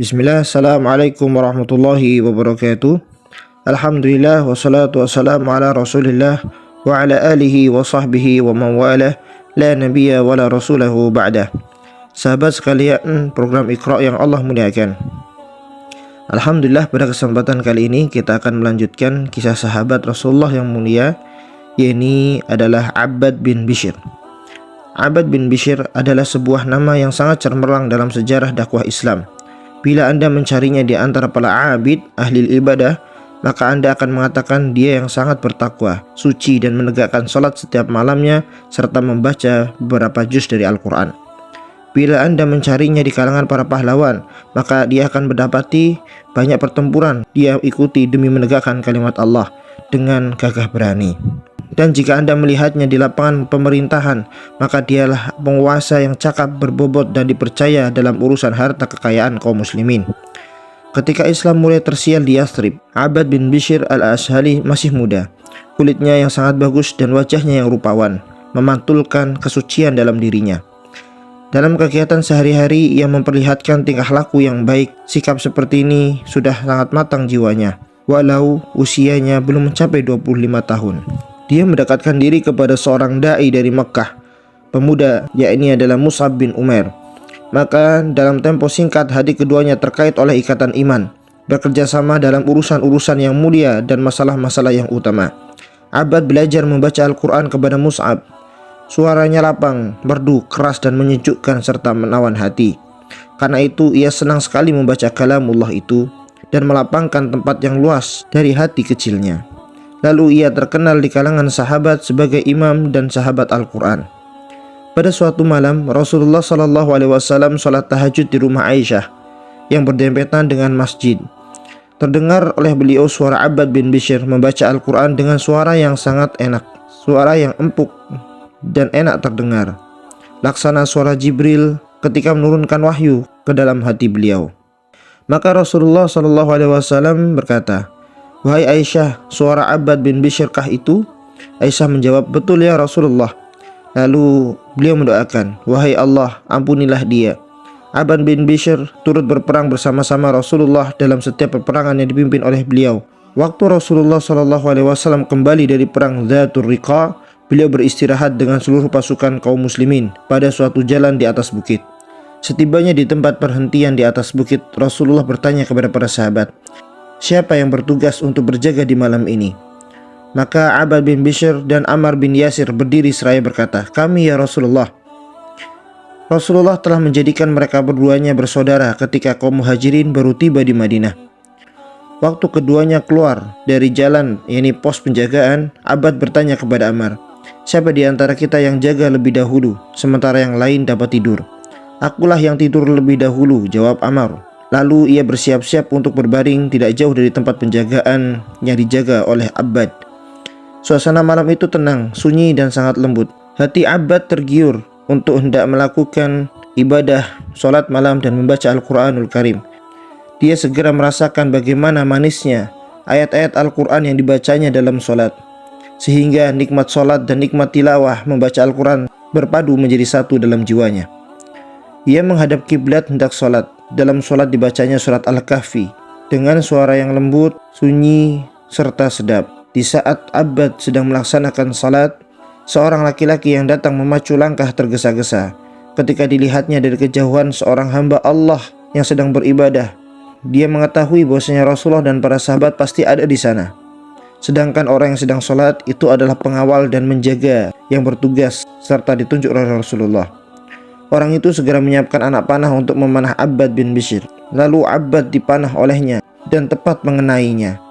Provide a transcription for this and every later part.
Bismillah, Assalamualaikum warahmatullahi wabarakatuh. Alhamdulillah, wassalatu wassalamu ala rasulillah wa ala alihi wa sahbihi wa man walah, la nabiyya wa la rasulahu ba'dah. Sahabat sekalian, program Iqra yang Allah muliakan, Alhamdulillah, pada kesempatan kali ini kita akan melanjutkan kisah sahabat Rasulullah yang mulia, yakni adalah Abbad bin Bishr. Abbad bin Bishr adalah sebuah nama yang sangat cemerlang dalam sejarah dakwah Islam. Bila Anda mencarinya di antara para abid, ahli ibadah, maka Anda akan mengatakan dia yang sangat bertakwa, suci dan menegakkan salat setiap malamnya, serta membaca beberapa juz dari Al-Quran. Bila Anda mencarinya di kalangan para pahlawan, maka dia akan mendapati banyak pertempuran dia ikuti demi menegakkan kalimat Allah dengan gagah berani. Dan jika Anda melihatnya di lapangan pemerintahan, maka dialah penguasa yang cakap, berbobot dan dipercaya dalam urusan harta kekayaan kaum muslimin. Ketika Islam mulai tersiar di Yathrib, Abbad bin Bishr al-Ashhali masih muda. Kulitnya yang sangat bagus dan wajahnya yang rupawan memantulkan kesucian dalam dirinya. Dalam kegiatan sehari-hari ia memperlihatkan tingkah laku yang baik. Sikap seperti ini sudah sangat matang jiwanya, walau usianya belum mencapai 25 tahun. Dia mendekatkan diri kepada seorang da'i dari Mekah, pemuda, yakni adalah Mus'ab bin Umair. Maka dalam tempo singkat hati keduanya terkait oleh ikatan iman, bekerja sama dalam urusan-urusan yang mulia dan masalah-masalah yang utama. Abbad belajar membaca Al-Quran kepada Mus'ab. Suaranya lapang, merdu, keras dan menyejukkan serta menawan hati. Karena itu ia senang sekali membaca kalamullah itu dan melapangkan tempat yang luas dari hati kecilnya. Lalu ia terkenal di kalangan sahabat sebagai imam dan sahabat Al-Quran. Pada suatu malam, Rasulullah SAW sholat tahajud di rumah Aisyah yang berdempetan dengan masjid. Terdengar oleh beliau suara Abbad bin Bishr membaca Al-Quran dengan suara yang sangat enak, suara yang empuk dan enak terdengar, laksana suara Jibril ketika menurunkan wahyu ke dalam hati beliau. Maka Rasulullah SAW berkata, "Wahai Aisyah, suara Abbad bin Bishr kah itu?" Aisyah menjawab, "Betul ya Rasulullah." Lalu beliau mendoakan, "Wahai Allah, ampunilah dia." Abbad bin Bishr turut berperang bersama-sama Rasulullah dalam setiap peperangan yang dipimpin oleh beliau. Waktu Rasulullah SAW kembali dari perang Dzatur Riqa, beliau beristirahat dengan seluruh pasukan kaum muslimin pada suatu jalan di atas bukit. Setibanya di tempat perhentian di atas bukit, Rasulullah bertanya kepada para sahabat, "Siapa yang bertugas untuk berjaga di malam ini?" Maka Abbad bin Bishr dan Ammar bin Yasir berdiri seraya berkata, "Kami ya Rasulullah." Rasulullah telah menjadikan mereka berduanya bersaudara ketika kaum muhajirin baru tiba di Madinah. Waktu keduanya keluar dari jalan, yakni pos penjagaan, Abbad bertanya kepada Ammar, "Siapa di antara kita yang jaga lebih dahulu, sementara yang lain dapat tidur?" "Akulah yang tidur lebih dahulu," jawab Ammar. Lalu ia bersiap-siap untuk berbaring tidak jauh dari tempat penjagaan yang dijaga oleh Abbad. Suasana malam itu tenang, sunyi dan sangat lembut. Hati Abbad tergiur untuk hendak melakukan ibadah sholat malam dan membaca Al-Quranul Karim. Dia segera merasakan bagaimana manisnya ayat-ayat Al-Quran yang dibacanya dalam sholat, sehingga nikmat sholat dan nikmat tilawah membaca Al-Quran berpadu menjadi satu dalam jiwanya. Ia menghadap kiblat hendak sholat. Dalam sholat dibacanya surat Al-Kahfi dengan suara yang lembut, sunyi, serta sedap. Di saat Abbad sedang melaksanakan salat, seorang laki-laki yang datang memacu langkah tergesa-gesa. Ketika dilihatnya dari kejauhan seorang hamba Allah yang sedang beribadah, dia mengetahui bahwasanya Rasulullah dan para sahabat pasti ada di sana. Sedangkan orang yang sedang salat itu adalah pengawal dan menjaga yang bertugas serta ditunjuk oleh Rasulullah. Orang itu segera menyiapkan anak panah untuk memanah Abbad bin Bishr. Lalu Abbad dipanah olehnya dan tepat mengenainya.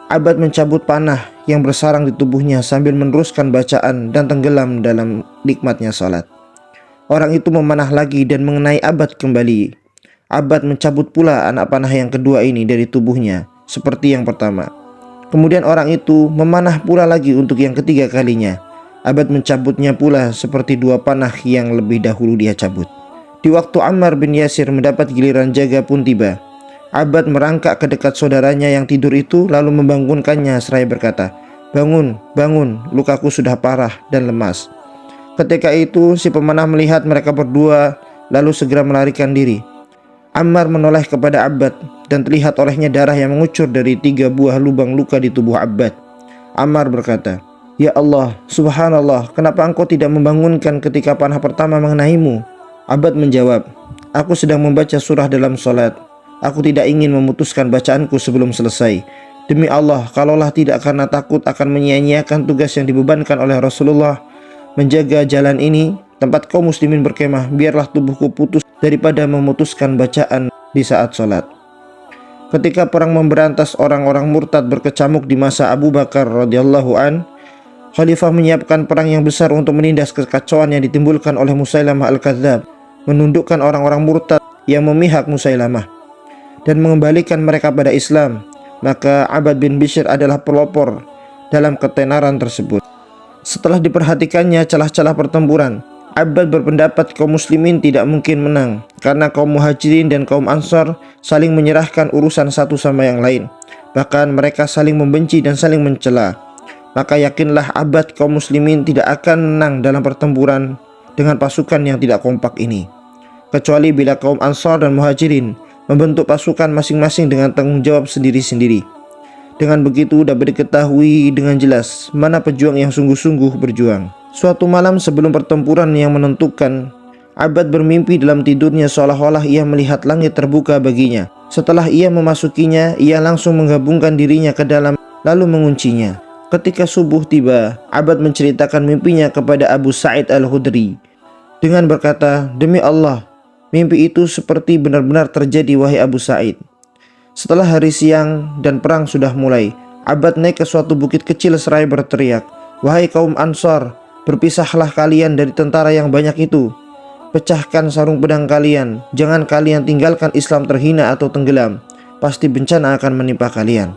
Abbad mencabut panah yang bersarang di tubuhnya sambil meneruskan bacaan dan tenggelam dalam nikmatnya salat. Orang itu memanah lagi dan mengenai Abbad kembali. Abbad mencabut pula anak panah yang kedua ini dari tubuhnya seperti yang pertama. Kemudian orang itu memanah pula lagi untuk yang ketiga kalinya. Abbad mencabutnya pula seperti dua panah yang lebih dahulu dia cabut. Di waktu Ammar bin Yasir mendapat giliran jaga pun tiba. Abbad merangkak ke dekat saudaranya yang tidur itu lalu membangunkannya seraya berkata, "Bangun, bangun, lukaku sudah parah dan lemas." Ketika itu si pemanah melihat mereka berdua lalu segera melarikan diri. Ammar menoleh kepada Abbad dan terlihat olehnya darah yang mengucur dari 3 buah lubang luka di tubuh Abbad. Ammar berkata, "Ya Allah, subhanallah, kenapa engkau tidak membangunkan ketika panah pertama mengenaimu?" Abbad menjawab, "Aku sedang membaca surah dalam salat. Aku tidak ingin memutuskan bacaanku sebelum selesai. Demi Allah, kalaulah tidak karena takut akan menyia-nyiakan tugas yang dibebankan oleh Rasulullah menjaga jalan ini, tempat kaum muslimin berkemah, biarlah tubuhku putus daripada memutuskan bacaan di saat sholat." Ketika perang memberantas orang-orang murtad berkecamuk di masa Abu Bakar radhiyallahu an, Khalifah menyiapkan perang yang besar untuk menindas kekacauan yang ditimbulkan oleh Musailamah al-Kadzab, menundukkan orang-orang murtad yang memihak Musailamah dan mengembalikan mereka pada Islam. Maka Abbad bin Bishr adalah pelopor dalam ketenaran tersebut. Setelah diperhatikannya celah-celah pertempuran, Abbad berpendapat kaum muslimin tidak mungkin menang karena kaum muhajirin dan kaum ansar saling menyerahkan urusan satu sama yang lain. Bahkan mereka saling membenci dan saling mencela. Maka yakinlah Abbad kaum muslimin tidak akan menang dalam pertempuran dengan pasukan yang tidak kompak ini, kecuali bila kaum ansar dan muhajirin membentuk pasukan masing-masing dengan tanggung jawab sendiri-sendiri. Dengan begitu dapat diketahui dengan jelas mana pejuang yang sungguh-sungguh berjuang. Suatu malam sebelum pertempuran yang menentukan, Abbad bermimpi dalam tidurnya seolah-olah ia melihat langit terbuka baginya. Setelah ia memasukinya, ia langsung menggabungkan dirinya ke dalam lalu menguncinya. Ketika subuh tiba, Abbad menceritakan mimpinya kepada Abu Sa'id al-Khudri dengan berkata, "Demi Allah, mimpi itu seperti benar-benar terjadi wahai Abu Sa'id." Setelah hari siang dan perang sudah mulai, Abbad naik ke suatu bukit kecil seraya berteriak, "Wahai kaum Ansar, berpisahlah kalian dari tentara yang banyak itu. Pecahkan sarung pedang kalian. Jangan kalian tinggalkan Islam terhina atau tenggelam. Pasti bencana akan menimpa kalian."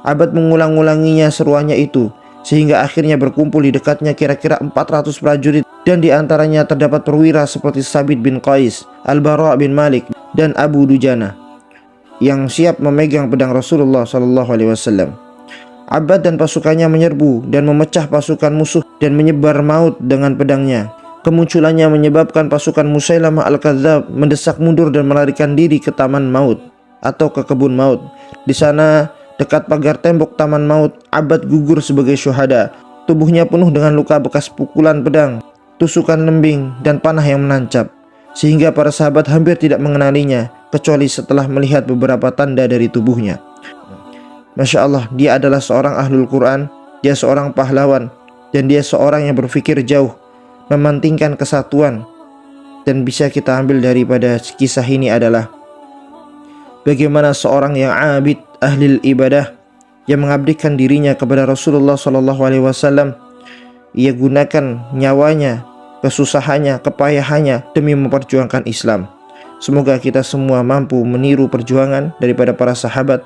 Abbad mengulang-ulanginya seruannya itu, sehingga akhirnya berkumpul di dekatnya kira-kira 400 prajurit, dan di antaranya terdapat perwira seperti Sabit bin Qais, Al-Bara bin Malik, dan Abu Dujana yang siap memegang pedang Rasulullah SAW. Abbad dan pasukannya menyerbu dan memecah pasukan musuh dan menyebar maut dengan pedangnya. Kemunculannya menyebabkan pasukan Musailamah al-Kadzab mendesak mundur dan melarikan diri ke Taman Maut atau ke Kebun Maut. Di sana, dekat pagar tembok Taman Maut, Abbad gugur sebagai syuhada. Tubuhnya penuh dengan luka bekas pukulan pedang, tusukan lembing, dan panah yang menancap, sehingga para sahabat hampir tidak mengenalinya kecuali setelah melihat beberapa tanda dari tubuhnya. Masya Allah, dia adalah seorang ahlul Quran, dia seorang pahlawan, dan dia seorang yang berpikir jauh, mementingkan kesatuan. Dan bisa kita ambil daripada kisah ini adalah bagaimana seorang yang abid, ahli ibadah, yang mengabdikan dirinya kepada Rasulullah SAW, ia gunakan nyawanya, kesusahannya, kepayahannya demi memperjuangkan Islam. Semoga kita semua mampu meniru perjuangan daripada para sahabat,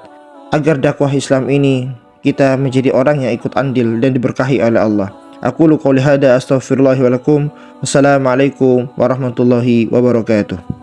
agar dakwah Islam ini kita menjadi orang yang ikut andil dan diberkahi oleh Allah. Aqulu qouli hada astaghfirullahi wa lakum. Wassalamualaikum warahmatullahi wabarakatuh.